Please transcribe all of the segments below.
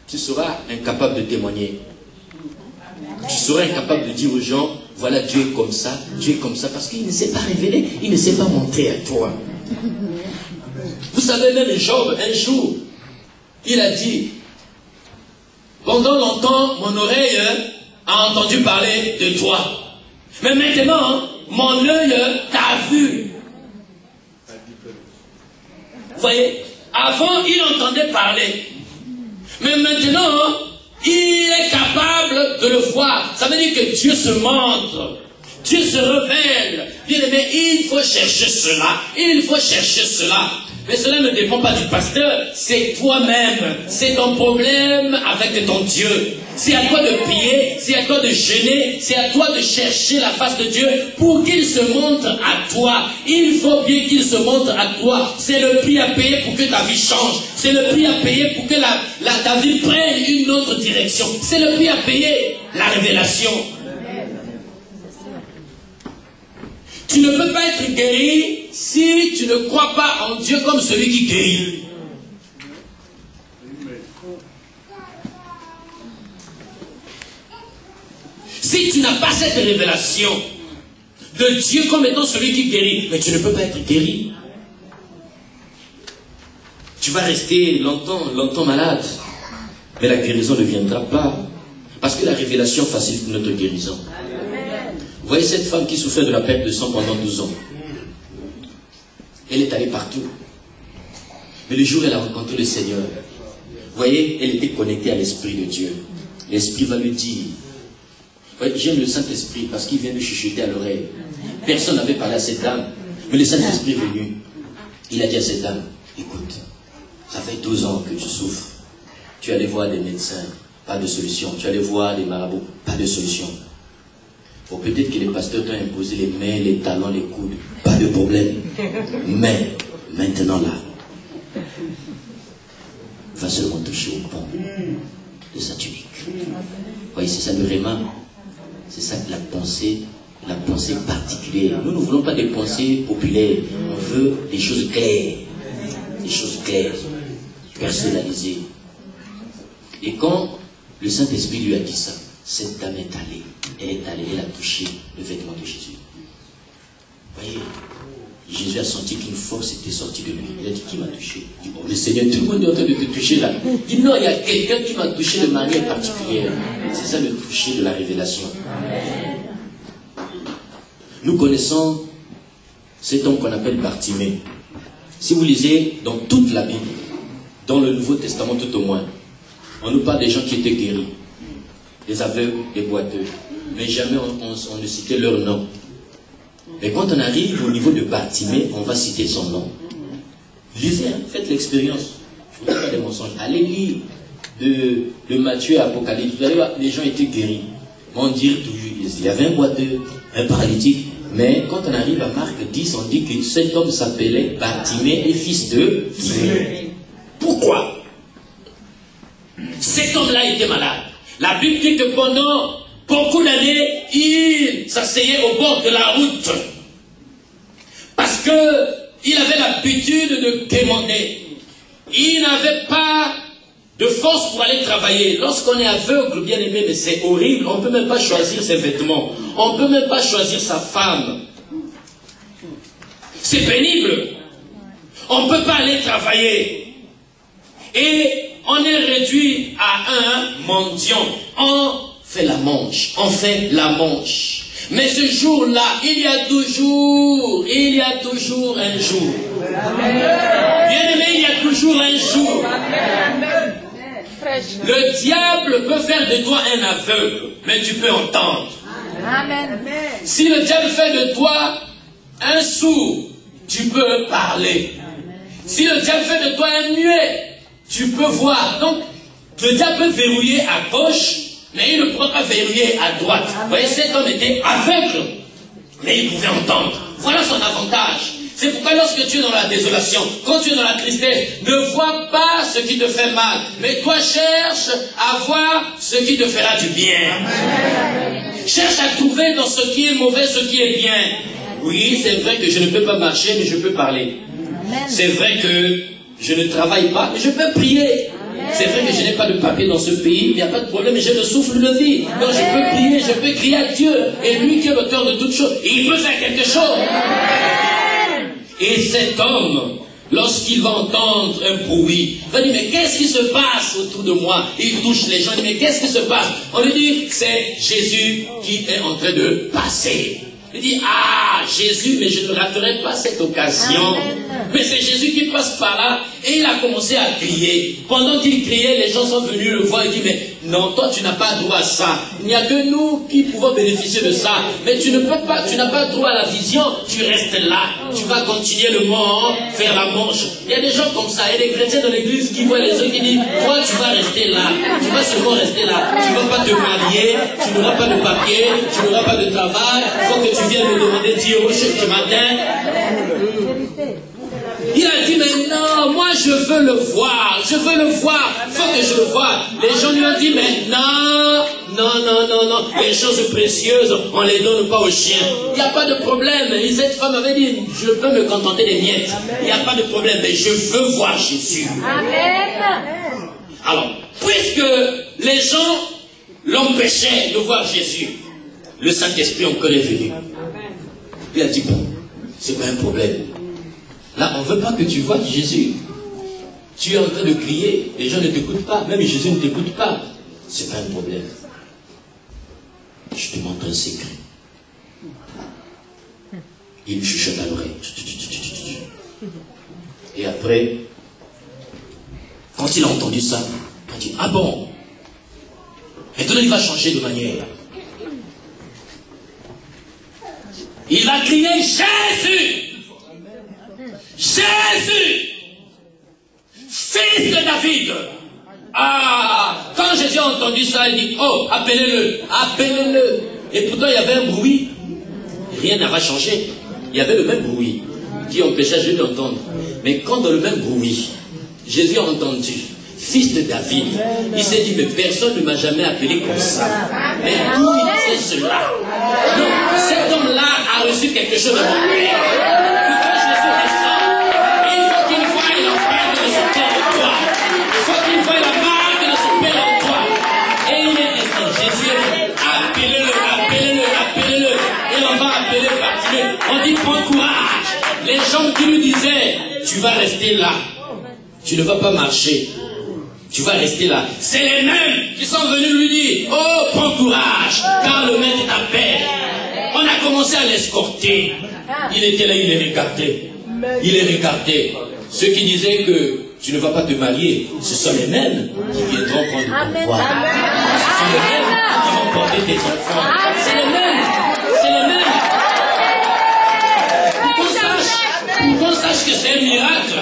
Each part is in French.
tu seras incapable de témoigner. Tu seras incapable de dire aux gens, voilà, Dieu est comme ça, parce qu'il ne s'est pas révélé, il ne s'est pas montré à toi. Vous savez, même Job, un jour, il a dit, pendant longtemps, mon oreille a entendu parler de toi. Mais maintenant, mon œil t'a vu. Vous voyez, avant, il entendait parler. Mais maintenant, il est capable de le voir. Ça veut dire que Dieu se montre. Dieu se révèle. Bien aimé, il faut chercher cela. Il faut chercher cela. Mais cela ne dépend pas du pasteur. C'est toi-même. C'est ton problème avec ton Dieu. C'est à toi de prier. C'est à toi de jeûner. C'est à toi de chercher la face de Dieu pour qu'il se montre à toi. Il faut bien qu'il se montre à toi. C'est le prix à payer pour que ta vie change. C'est le prix à payer pour que ta vie prenne une autre direction. C'est le prix à payer. La révélation. Tu ne peux pas être guéri si tu ne crois pas en Dieu comme celui qui guérit. Si tu n'as pas cette révélation de Dieu comme étant celui qui guérit, mais tu ne peux pas être guéri. Tu vas rester longtemps malade, mais la guérison ne viendra pas. Parce que la révélation facilite notre guérison. Vous voyez cette femme qui souffrait de la perte de sang pendant 12 ans. Elle est allée partout. Mais le jour où elle a rencontré le Seigneur, vous voyez, elle était connectée à l'Esprit de Dieu. L'Esprit va lui dire, j'aime le Saint-Esprit parce qu'il vient lui chuchoter à l'oreille. Personne n'avait parlé à cette dame, mais le Saint-Esprit est venu. Il a dit à cette dame, écoute, ça fait 12 ans que tu souffres. Tu es allé voir des médecins, pas de solution. Tu es allé voir des marabouts, pas de solution. Bon, peut-être que les pasteurs t'ont imposé les mains, les talons, les coudes. Pas de problème. Mais, maintenant là, va seulement toucher au pont de sa tunique. Vous voyez, c'est ça le réma. C'est ça la pensée particulière. Nous ne voulons pas des pensées populaires. On veut des choses claires. Des choses claires, personnalisées. Et quand le Saint-Esprit lui a dit ça, cette dame est allée. Elle a touché le vêtement de Jésus. Vous voyez, Jésus a senti qu'une force était sortie de lui. Il a dit, qui m'a touché? Il dit, bon, le Seigneur, tout le monde est en train de te toucher là. Il dit, non, il y a quelqu'un qui m'a touché de manière particulière. C'est ça le toucher de la révélation. Nous connaissons cet homme qu'on appelle Bartimée. Si vous lisez dans toute la Bible, dans le Nouveau Testament tout au moins, on nous parle des gens qui étaient guéris. Des aveugles, des boiteux. Mais jamais on ne citait leur nom. Mais quand on arrive au niveau de Bartimée, on va citer son nom. Lisez, faites l'expérience. Je ne vous dis pas des mensonges. Allez lire de Matthieu à Apocalypse. Vous allez voir, les gens étaient guéris. On dit toujours, il y avait un boiteux, un paralytique. Mais quand on arrive à Marc 10, on dit que cet homme s'appelait Bartimée et fils de Timée. Pourquoi? Cet homme-là était malade. La Bible dit que pendant beaucoup d'années, il s'asseyait au bord de la route. Parce qu'il avait l'habitude de quémander. Il n'avait pas de force pour aller travailler. Lorsqu'on est aveugle, bien aimé, mais c'est horrible. On ne peut même pas choisir ses vêtements. On ne peut même pas choisir sa femme. C'est pénible. On ne peut pas aller travailler. Et on est réduit à un mendiant. On fait la manche. On fait la manche. Mais ce jour-là, il y a toujours un jour. Bien aimé, il y a toujours un jour. Le diable peut faire de toi un aveugle, mais tu peux entendre. Si le diable fait de toi un sourd, tu peux parler. Si le diable fait de toi un muet, tu peux voir. Donc, le diable peut verrouiller à gauche, mais il ne pourra pas verrouiller à droite. Vous voyez, cet homme était aveugle, mais il pouvait entendre. Voilà son avantage. C'est pourquoi lorsque tu es dans la désolation, quand tu es dans la tristesse, ne vois pas ce qui te fait mal, mais toi cherche à voir ce qui te fera du bien. Cherche à trouver dans ce qui est mauvais, ce qui est bien. Oui, c'est vrai que je ne peux pas marcher, mais je peux parler. C'est vrai que je ne travaille pas, mais je peux prier. C'est vrai que je n'ai pas de papier dans ce pays, il n'y a pas de problème, j'ai le souffle de vie. Donc je peux prier, je peux crier à Dieu. Et lui qui est l'auteur de toutes choses, il peut faire quelque chose. Et cet homme, lorsqu'il va entendre un bruit, il va dire, mais qu'est-ce qui se passe autour de moi? Il touche les gens, il dit, mais qu'est-ce qui se passe? On lui dit, c'est Jésus qui est en train de passer. Il dit, ah, Jésus, mais je ne raterai pas cette occasion. Amen. Mais c'est Jésus qui passe par là, et il a commencé à crier. Pendant qu'il criait, les gens sont venus le voir et dit, mais non, toi tu n'as pas droit à ça. Il n'y a que nous qui pouvons bénéficier de ça. Mais tu ne peux pas, tu n'as pas droit à la vision, tu restes là. Tu vas continuer le mort, faire la manche. Il y a des gens comme ça, il y a des chrétiens dans l'église qui voient les autres qui disent, toi tu vas rester là. Tu vas seulement rester là. Tu ne vas pas te marier, tu n'auras pas de papier, tu n'auras pas de travail. Il faut que tu viennes me demander Dieu au ce matin. Il a dit, mais non, moi je veux le voir, il faut que je le voie. Les gens lui ont dit, mais non, les choses précieuses, on ne les donne pas aux chiens. Il n'y a pas de problème. Et cette femme avait dit, je peux me contenter des miettes. Il n'y a pas de problème, mais je veux voir Jésus. Amen. Alors, puisque les gens l'empêchaient de voir Jésus, le Saint-Esprit encore est venu. Il a dit, bon, c'est pas un problème. Là, on ne veut pas que tu vois Jésus. Tu es en train de crier, les gens ne t'écoutent pas, même Jésus ne t'écoute pas. C'est pas un problème. Je te montre un secret. Il chuchote à l'oreille. Et après, quand il a entendu ça, il a dit, ah bon, maintenant il va changer de manière. Il va crier Jésus! Jésus, fils de David. Ah, quand Jésus a entendu ça, il dit, oh, appelez-le, appelez-le. Et pourtant, il y avait un bruit. Rien n'avait changé. Il y avait le même bruit qui empêchait Jésus d'entendre. Mais quand dans le même bruit, Jésus a entendu, fils de David, il s'est dit, mais personne ne m'a jamais appelé comme ça. Mais d'où il sait cela? Donc, cet homme-là a reçu quelque chose de mon Père. On dit, prends courage. Les gens qui lui disaient, tu vas rester là. Tu ne vas pas marcher. Tu vas rester là. C'est les mêmes qui sont venus lui dire, oh, prends courage, car le maître t'appelle. On a commencé à l'escorter. Il était là, il les regardait. Il les regardait. Ceux qui disaient que tu ne vas pas te marier, ce sont les mêmes qui viendront prendre ton pouvoir. Ce sont les mêmes qui vont porter tes enfants. C'est les mêmes. C'est les mêmes. Pour qu'on sache que c'est un miracle,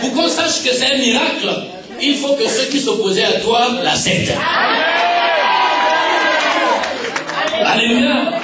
pour qu'on sache que c'est un miracle, il faut que ceux qui s'opposaient à toi l'acceptent. Alléluia.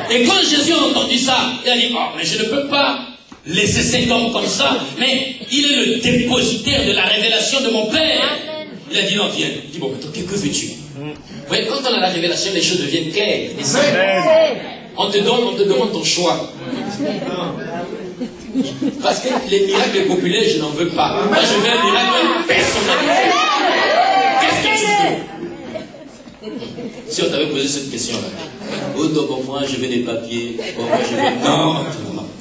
Et quand Jésus a entendu ça, il a dit, oh, mais je ne peux pas laisser cet homme comme ça, mais il est le dépositaire de la révélation de mon Père. Il a dit, non, viens. Il dit, bon, que veux-tu? Vous voyez, quand on a la révélation, les choses deviennent claires. Et ça, on te demande ton choix. Parce que les miracles populaires, je n'en veux pas. Moi, je veux un miracle personnalisé. Qu'est-ce que tu veux? Si on t'avait posé cette question-là, oh, donc, moi, je veux des papiers. Oh, moi, je veux... Non,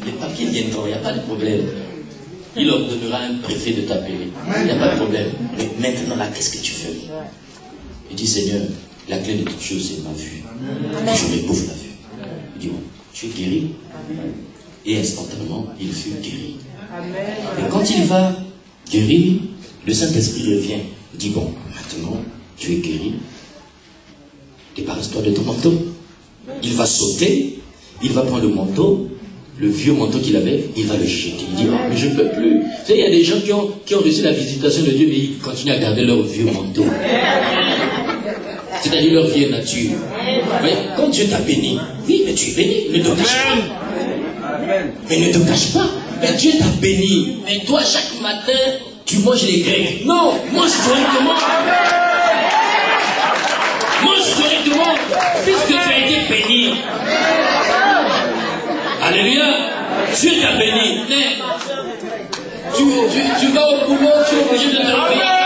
les papiers viendront, il n'y a pas de problème. Il ordonnera un préfet de t'appeler. Il n'y a pas de problème. Mais maintenant, là, qu'est-ce que tu veux? Il dit, Seigneur, la clé de toute chose, c'est ma vue. Je m'éprouve la vue. Il dit, bon, tu es guéri. Et instantanément, il fut guéri. Et quand il va guérir, le Saint-Esprit revient. Il dit, bon, maintenant, tu es guéri. Débarrasse-toi de ton manteau. Il va sauter, il va prendre le manteau, le vieux manteau qu'il avait, il va le jeter. Il dit, oh, mais je ne peux plus. Vous savez, il y a des gens qui ont reçu la visitation de Dieu, mais ils continuent à garder leur vieux manteau. C'est-à-dire leur vieille nature. Mais quand Dieu t'a béni, oui, mais tu es béni, ne te cache pas. Mais ne te cache pas. Mais Dieu t'a béni. Mais toi, chaque matin, tu manges les grecs. Non, mange correctement. Mange correctement, puisque tu as été béni. Alléluia. Dieu t'a béni. Mais tu vas au boulot, tu es obligé de te réveiller.